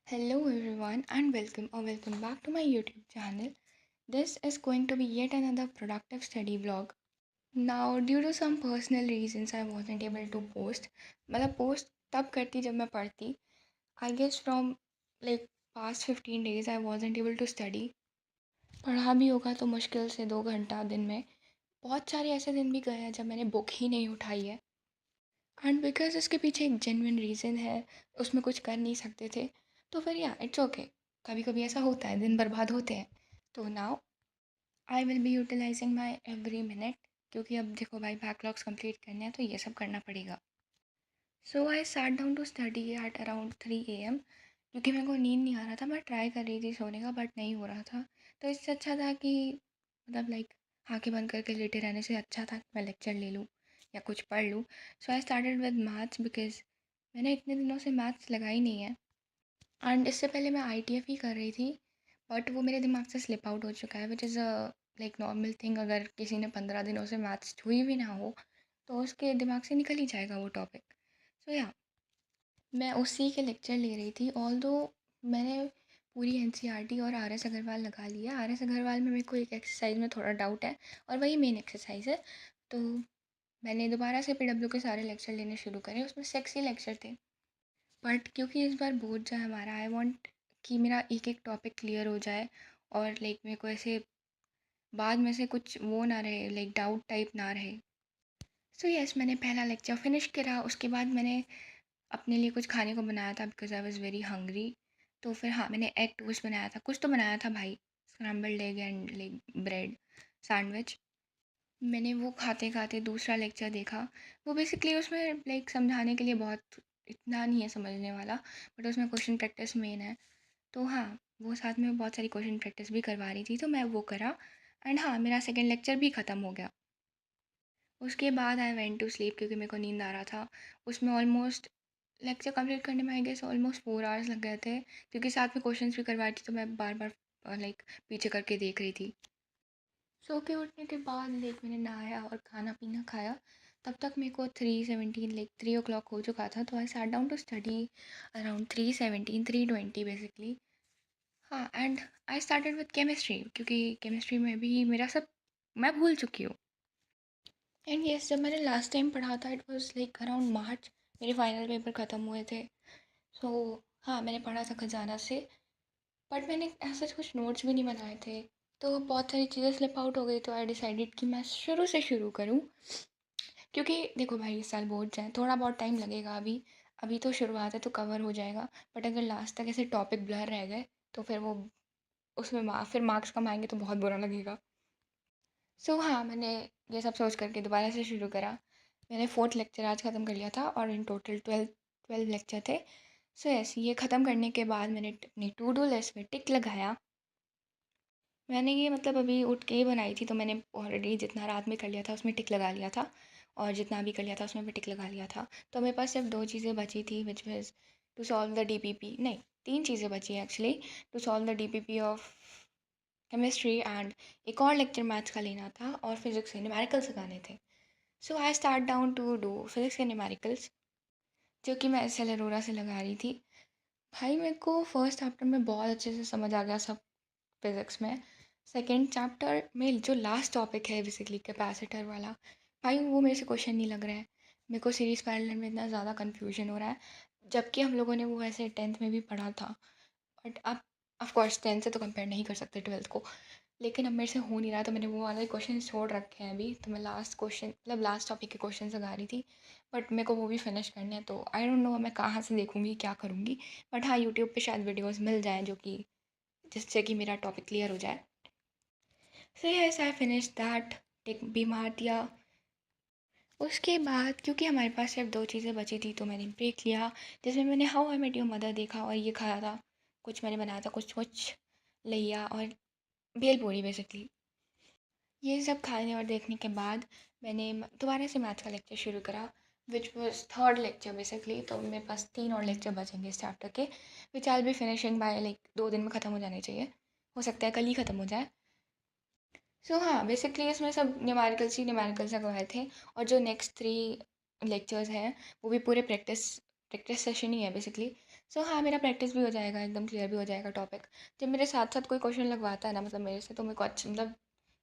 Hello everyone and welcome back to my YouTube channel. This is going to be yet another productive study vlog. Now due to some personal reasons I wasn't able to post. मतलब post तब करती जब मैं पढ़ती. I guess from like past 15 days I wasn't able to study. पढ़ा भी होगा तो मुश्किल से 2 घंटा दिन में. बहुत सारे ऐसे दिन भी गए हैं जब मैंने बुक ही नहीं उठाई है. एंड बिकॉज इसके पीछे एक जेन्युइन रीज़न है, उसमें कुछ कर नहीं सकते थे, तो फिर या इट्स ओके. कभी कभी ऐसा होता है, दिन बर्बाद होते हैं. तो now I will be utilizing my every minute, क्योंकि अब देखो भाई बैकलॉग्स कंप्लीट करने हैं तो ये सब करना पड़ेगा. So I sat down to study at around 3 AM, क्योंकि मेरे को नींद नहीं आ रहा था. मैं ट्राई कर रही थी सोने का बट नहीं हो रहा था. तो इससे अच्छा था कि मतलब लाइक आँखें बंद करके लेटे रहने से अच्छा था कि मैं लेक्चर ले लूँ या कुछ पढ़ लूँ. So I started with maths because मैंने इतने दिनों से मैथ्स लगाई नहीं है. एंड इससे पहले मैं ITF ही कर रही थी, बट वो मेरे दिमाग से स्लिप आउट हो चुका है, which is a like normal thing. अगर किसी ने 15 दिनों से मैथ्स छुई भी ना हो तो उसके दिमाग से निकल ही जाएगा वो टॉपिक. सो या मैं उसी के लेक्चर ले रही थी. ऑल्दो मैंने पूरी NCERT और RS अग्रवाल लगा लिया. RS अग्रवाल में मेरे को एक एक्सरसाइज में थोड़ा डाउट है और वही मेन एक्सरसाइज है. तो मैंने दोबारा से PW के सारे लेक्चर लेने शुरू करे. उसमें सेक्सी लेक्चर थे, बट क्योंकि इस बार बोर्ड है हमारा, आई वॉन्ट कि मेरा एक एक टॉपिक क्लियर हो जाए और लाइक मेरे को ऐसे बाद में से कुछ वो ना रहे, लाइक डाउट टाइप ना रहे. सो यस, मैंने पहला लेक्चर फिनिश करा. उसके बाद मैंने अपने लिए कुछ खाने को बनाया था because I was very hungry. तो फिर हाँ, मैंने एग टोस्ट बनाया था. कुछ तो बनाया था भाई, scrambled egg and like bread sandwich. मैंने वो खाते खाते दूसरा लेक्चर देखा. वो बेसिकली उसमें लाइक समझाने के लिए बहुत इतना नहीं है समझने वाला, बट उसमें क्वेश्चन प्रैक्टिस मेन है. तो हाँ, वो साथ में बहुत सारी क्वेश्चन प्रैक्टिस भी करवा रही थी, तो मैं वो करा. एंड हाँ, मेरा सेकेंड लेक्चर भी ख़त्म हो गया. उसके बाद आई वेंट टू स्लीप क्योंकि मेरे को नींद आ रहा था. उसमें ऑलमोस्ट लेक्चर कंप्लीट करने में आई गेस ऑलमोस्ट 4 आवर्स लग गए थे, क्योंकि साथ में क्वेश्चंस भी करवा रही थी तो मैं बार बार लाइक पीछे करके देख रही थी. सो के उठने के बाद लाइक मैंने नहाया और खाना पीना खाया. तब तक मेरे को 3:17 लाइक 3 o'clock हो चुका था. तो I sat down to study around 3:17 3:20 basically. हाँ, and I started with chemistry क्योंकि केमिस्ट्री में भी मेरा सब मैं भूल चुकी हूँ. एंड यस, जब मैंने लास्ट टाइम पढ़ा था it was like around March. मेरे फाइनल पेपर ख़त्म हुए थे. सो हाँ, मैंने पढ़ा था खजाना से, बट मैंने ऐसा कुछ नोट्स भी नहीं बनाए थे. तो बहुत सारी चीज़ें स्लिप आउट हो गई, तो आई डिसाइडेड कि मैं शुरू से शुरू करूँ. क्योंकि देखो भाई, इस साल बोर्ड्स हैं, थोड़ा बहुत टाइम लगेगा. अभी अभी तो शुरुआत है तो कवर हो जाएगा, बट अगर लास्ट तक ऐसे टॉपिक ब्लर रह गए तो फिर वो उसमें फिर मार्क्स कम आएंगे तो बहुत बुरा लगेगा. सो हाँ, मैंने ये सब सोच करके दोबारा से शुरू करा. मैंने फोर्थ लेक्चर आज ख़त्म कर लिया था और इन टोटल 12 लेक्चर थे. सो यस, ये ख़त्म करने के बाद मैंने अपनी टू डू लिस्ट में टिक लगाया. मैंने ये मतलब अभी उठ के ही बनाई थी, तो मैंने ऑलरेडी जितना रात में कर लिया था उसमें टिक लगा लिया था, और जितना भी कर लिया था उसमें भी टिक लगा लिया था. तो मेरे पास सिर्फ 2 चीज़ें बची थी, which was to solve the DPP. नहीं, 3 चीज़ें बची actually. To solve the DPP of chemistry and एक और लेक्चर मैथ्स का लेना था, और फिज़िक्स के न्यूमेरिकल्स लगाने थे. So I start down to do physics के न्यूमेरिकल्स, जो कि मैं SL अरोरा से लगा रही थी. भाई मेरे को फर्स्ट चैप्टर में बहुत अच्छे से समझ आ गया सब फिज़िक्स में. सेकंड चैप्टर में जो लास्ट टॉपिक है बेसिकली कैपेसिटर वाला, भाई वो मेरे से क्वेश्चन नहीं लग रहा है. मेरे को सीरीज़ पैरेलल में इतना ज़्यादा कन्फ्यूजन हो रहा है, जबकि हम लोगों ने वो ऐसे 10th में भी पढ़ा था. बट अब ऑफ कोर्स 10th से तो कंपेयर नहीं कर सकते 12th को, लेकिन अब मेरे से हो नहीं रहा, तो मैंने वो वाले क्वेश्चन छोड़ रखे हैं अभी. तो मैं लास्ट क्वेश्चन मतलब लास्ट टॉपिक के क्वेश्चन लगा रही थी, बट मेरे को वो भी फिनिश करने हैं. तो आई डोंट नो मैं कहाँ से देखूँगी, क्या करूँगी. बट हाँ, यूट्यूब पे शायद वीडियोज़ मिल जाएँ जो कि जिससे कि मेरा टॉपिक क्लियर हो जाए. So yes, I finish that, tick भी मार दिया. उसके बाद क्योंकि हमारे पास सिर्फ 2 चीज़ें बची थी तो मैंने ब्रेक लिया, जिसमें मैंने How I Met Your Mother देखा और ये खाया था. कुछ मैंने बनाया था, कुछ कुछ लिया और भेलपूरी बेसिकली. ये सब खाने और देखने के बाद मैंने दोबारा से मैथ्स का लेक्चर शुरू करा, which was third lecture basically. तो मेरे पास 3 और लेक्चर बचेंगे इस चैप्टर के, विच आई बी फिनिशिंग बाय लाइक 2 दिन में ख़त्म हो जाने चाहिए. हो सकता है कल ही ख़त्म हो जाए. सो हाँ, बेसिकली इसमें सब न्यूमेरिकल्स ही न्यूमेरिकल्स लगवाए थे. और जो नेक्स्ट 3 लेक्चर्स हैं वो भी पूरे प्रैक्टिस प्रैक्टिस सेशन ही है बेसिकली. सो हाँ, मेरा प्रैक्टिस भी हो जाएगा, एकदम क्लियर भी हो जाएगा टॉपिक। जब मेरे साथ-साथ कोई क्वेश्चन लगवाता है ना मतलब मेरे से, तो मेरे को मतलब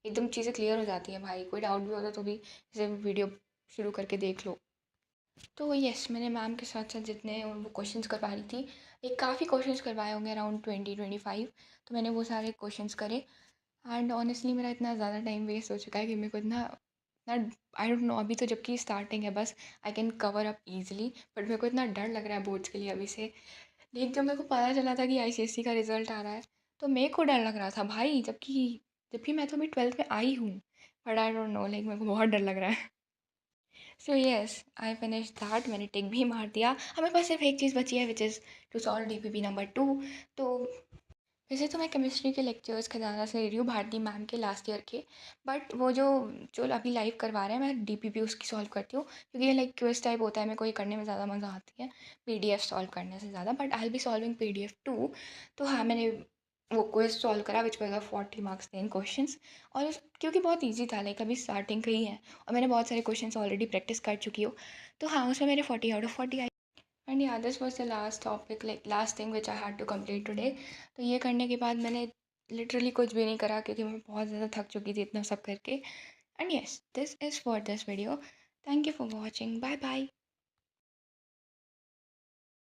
एकदम चीज़ें क्लियर हो जाती हैं भाई। कोई डाउट भी होता है तो भी जैसे वीडियो शुरू करके देख लो। तो येस, मैंने मैम के साथ-साथ जितने वो क्वेश्चंस करवा रही थी, एक काफ़ी क्वेश्चंस करवाए होंगे अराउंड 20-25, तो मैंने वो सारे क्वेश्चंस करे। एंड ऑनेस्टली मेरा इतना ज़्यादा टाइम वेस्ट हो चुका है कि मेरे को इतना इतना आई डोंट नो, अभी तो जबकि स्टार्टिंग है बस, I can cover up easily, but मेरे को इतना डर लग रहा है बोर्ड्स के लिए अभी से। लेकिन जब मेरे को पता चला था कि आईसीएसई का रिज़ल्ट आ रहा है, तो मेरे को डर लग रहा था भाई, जबकि जबकि मैं तो अभी 12th में आई हूँ। But I don't know, like मेरे को बहुत डर लग रहा है। So yes, I finish that, मैंने टिक भी मार दिया। हमें पास सिर्फ एक चीज़ बची है, which is to solve DPP number 2। तो वैसे तो मैं केमिस्ट्री के लेक्चर्स का ज़्यादा से रही हूँ भारती मैम के लास्ट ईयर के, बट वो जो जो अभी लाइव करवा रहे हैं मैं डीपीपी उसकी सॉल्व करती हूँ, क्योंकि ये लाइक क्विज टाइप होता है, मेरे को ये करने में ज़्यादा मज़ा आती है पीडीएफ सॉल्व करने से ज़्यादा। But I will be solving PDF two. तो हाँ, मैंने वो क्विज सॉल्व करा which was of 40 marks 10 questions. और क्योंकि बहुत ईजी था, लाइक अभी स्टार्टिंग का ही है और मैंने बहुत सारे क्वेश्चंस ऑलरेडी प्रैक्टिस कर चुकी हूँ, तो हाँ उसमें मेरे 40 आउट ऑफ 40 आई। And yeah this was the last topic, like last thing which I had to complete today. तो ये करने के बाद मैंने लिटरली कुछ भी नहीं करा, क्योंकि मैं बहुत ज़्यादा थक चुकी थी इतना सब करके। And yes, this is for this video. Thank you for watching, bye bye.